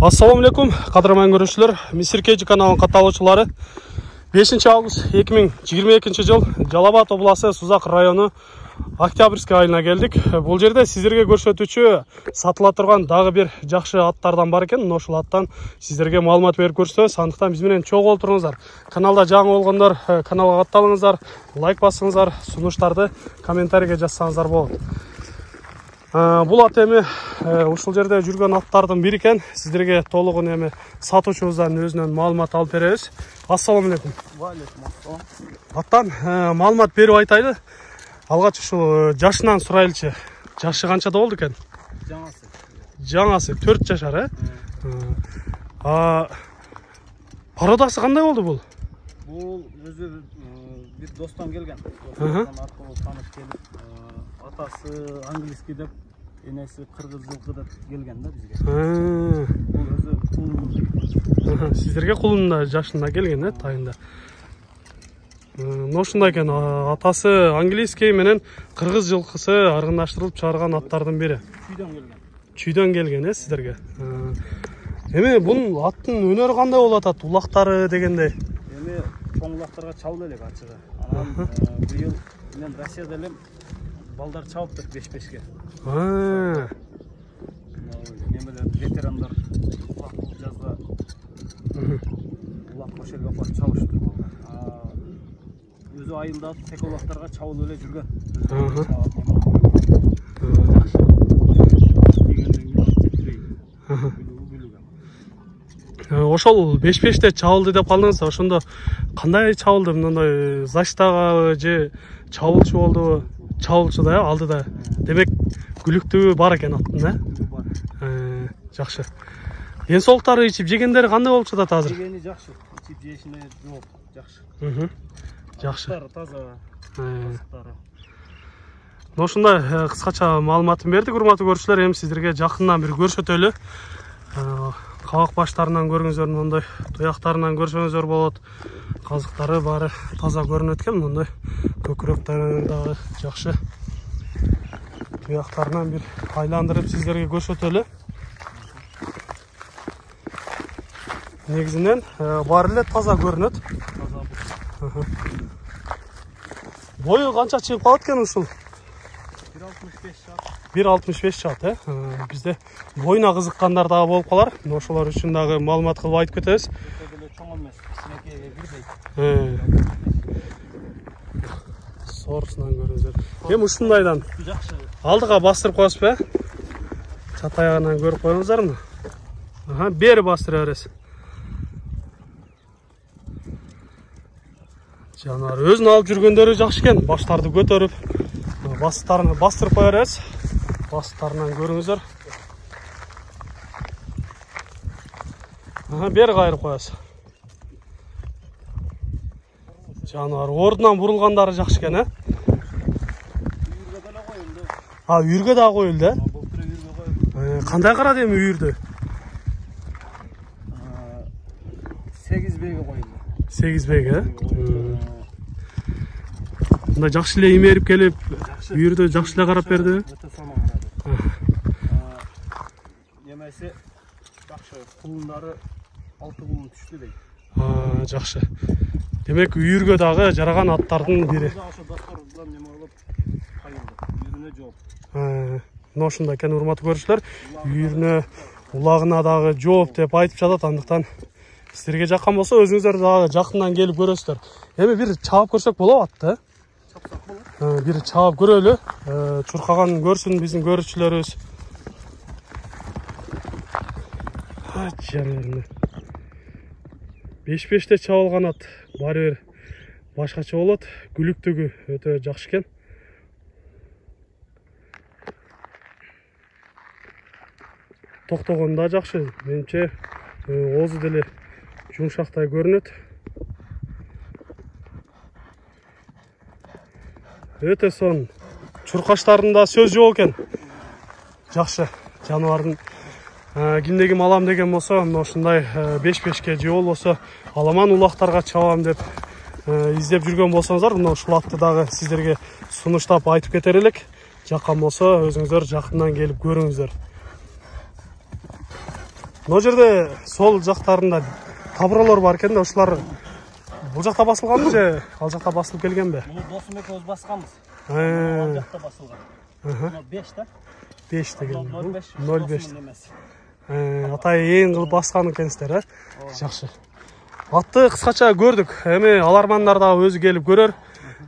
Assalamu алейкум, қадырман көрушілер. Мисир Кейджи каналының қаталушылары. 5 август 2022 жыл Жалал-Абад облысы Сузак районы Октябрьский айына келдік. Бұл жерде сіздерге көрсетуші сатыла тұрған дағы бір жақшы аттардан бар екен. Ошол аттан сіздерге маалымат беріп көрсөтөбүз. Андыктан биз менен чогуу олтуруңуздар. Каналда жаңы болгондор каналга катталыңыздар, лайк басыңыздар, сунуштарды комментарийге жазсаңыздар болот. Бұл ат эми ушул жерде жүргөн аттардын бири экен. Сиздерге толугун эми сатуучубуздан өзүнөн маалымат алып беребиз. Ассаламу алейкум. Ва алейкум ассалам. Аттан маалымат берип айтайлы. Алгач ушул жашынан сурайлычы. Жашы канчада болду экен? Жаңасы 4 жашар, Пародасы кандай болду бул? Бул өзү бир достон келген. Достон аркылуу тааныш келип, атасы английский деп, энеси кыргыз жылкы деп келген да бизге. Бул өзү кулун. Сиздерге кулунда жашында келген, тайында. Ошондой экен, атасы английский менен кыргыз жылкысы аргындаштырылып чыгарган аттардын бири. Чүйдөн келген, сиздерге. Эми бунун аттын өнөрү кандай болуп атат? Улактары дегендей. Эми чоң улактарга чабыл элек ачыгы. Анан быйыл мен Россияда элем балдар чабыптыр 5-5ке. Немелер ветерандар улак бул жазда улак кошерге апарып чабышты балдар. Өзү айылда тек улактарга чабыл эле жүргөн. Ошол 5-5те чабылды деп калдыңыз. Ошондо кандай чабылды? Мындай заштагы же чабылчу болду? Чабылчу да алдыда. Демек күлүктүү бар экен аттын, Жакшы. Ден соолуктары, ичип жегендери кандай болуп жатат азыр? Жегени жакшы. Ичип жешине жооп жакшы. Жакшы. Таза. Ошондой кыскача маалыматын бердик, урматтуу көрүүчүлөр. Эми сиздерге жакындан бир көрсөтөлү. Кабак баштарынан көрүңүздөр, мындай туяктарынан көрсөңүздөр болот. Казыктары баары таза көрүнөт экен, мындай көкүрөктөрү дагы жакшы. Туяктарынан бир айландырып сиздерге көрсөтөлү. Негизинен баары эле таза көрүнөт. Бою канча чыгып калат экен ушул? 1.65 чат, Бизде боюна кызыккандар дагы болуп калар. Ошолор үчүн дагы маалымат кылып айтып кетебиз. Сорусунан көрүңүздөр. Эми ушундайдан алдыга бастырып коесузбу? Чат аягынан көрүп коюңуздармы? Бери бастыра бересиз. Жанар өзүн алып жүргөндөрү жакшы экен. Баштарды көтөрүп, бастарын бастырып кое бересиз. Бастарынан көрүңүздөр. Бери кайрып коесуз. Жанар ордунан бурулгандары жакшы экен, Үйүргө дагы коюлду, Кандай карады эми үйүрдү? 8 беге коюлду. 8 беге, Мындай жакшы эле имерип келип, үйүрдү жакшы эле карап берди. Өтө сонун карады. Немесе жакшы кулундары 6 кулун түштү дейт. Жакшы. Демек үйүргө дагы жараган аттардын бири. Ошо достор менен неме кылып кайылды. Үйүрүнө жооп. Ошондой экен, урматтуу көрүүчүлөр. Үйүрүнө, улагына дагы жооп деп айтып жатат. Андыктан сиздерге жаккан болсо өзүңүздөр дагы жакындан келип көрөсүздөр. Эми бир чаап көрсөк болобу атты? Чапсак болот. Бир чаап көрөлү. Чуркаганын көрсүн биздин көрүүчүлөрүбүз. Жанарына 5-5те чабылган ат баары бир башкача болот. Күлүктүгү өтө жакшы экен. Токтогону да жакшы. Менимче оозу деле жумшактай көрүнөт. Өтө сонун. Чуркаштарында сөз жок экен. Жакшы. Жаныбардын кимде ким алам деген болсо, ошондой 5-5ке же болбосо аламан улактарга чабам деп издеп жүргөн болсоңуздар, мына ушул атты дагы сиздерге сунуштап айтып кетер элек. Жаккан болсо өзүңүздөр жакындан келип көрүңүздөр. Мына жерде сол жақтарында табыралар бар екен да, ошолар бұл жақта басылған же ал жақта басылып келген бе? Мұны досым екеуміз басқанбыз. Ал жақта басылған. 5 та? 5 деген. 05. Атай ең қылып басқан екенсіздер, ә? Жақсы. Атты қысқаша көрдік. Эми алармандар да өзі келіп көрер.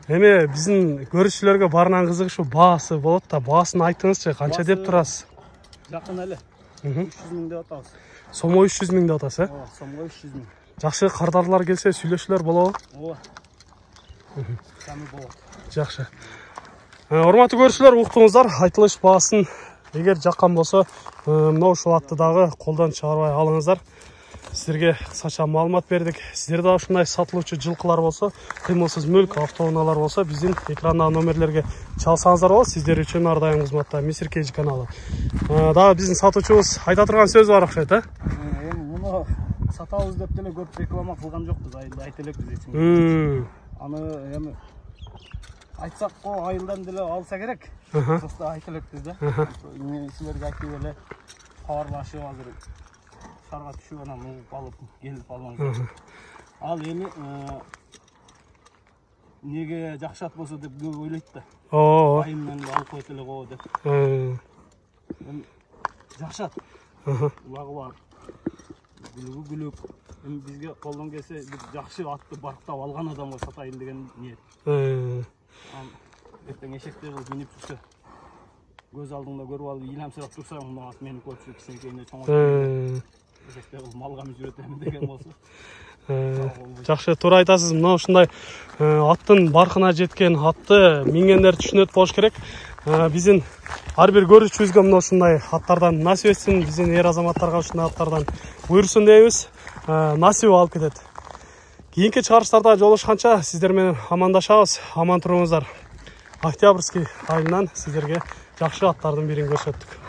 Эми биздин көрүүчүлөргө барынан кызыгы ушу баасы болот да, баасын айтыңызчы, канча деп турасыз? Жакын эле. 300 000 деп атабыз. Сомго 300 000 деп атасыз, Ооба, сомго 300 000. Жакшы, кардарлар келсе сүйлөшүүлөр болобу? Ооба. Камы болот. Жакшы. Урматтуу көрүүчүлөр, уктуңуздар, айтылыш баасын эгер жаккан болсо, мына ушул атты дагы колдон чыгарбай алыңыздар. Сіздерге қысқаша маалымат бердік. Сіздерде ушундай сатылуучу жылкылар болсо, кыймылсыз мүлк, автоунаалар болсо, биздин экрандагы номерлерге чалсаңыздар болот. Сиздер үчүн ар дайым кызматта Мистер Кейдж каналы. Дагы биздин сатуучубуз айта турган сөзү бар окшойт, э? Муну сатабыз деп деле көп реклама кылган жокпуз, айта элекпиз эчим. Аны эми айтсак го айылдан деле алса керек. Просто айта элекпиз да. Силерге айтып эле кабарлашып азыр шарға түшіп анан угуп алып келип алыңыз. Ал эми неге жакшы ат болсо деп көп ойлойт да. Айымдан алып койт эле го деп. Жакшы ат. Улагы бар. Гүлүгү. Эми бизге колдон келсе жакшы атты барктап алган адамга сатайын деген ниет. Эртең эшекте кылып минип жүрсө, көз алдыңда көрүп алып ыйламсырап турсаң, мына ат меники болчу, кичинекейине чоңойту. Малга мүжүрөтөм деген болсо. Жакшы, туура айтасыз. Мына ушундай аттын баркына жеткен атты мингендер түшүнөт болуш керек. Биздин ар бир көрүүчүбүзгө мына ушундай аттардан насип этсин, биздин эр азаматтарга ушундай аттардан буйрсун дейбиз. Насип алып кетет. Кийинки чыгарыштарда жолугушканча сиздер менен амандашабыз. Аман туруңуздар. Октябрьский айылынан сиздерге жакшы аттардын бирин көрсөттүк.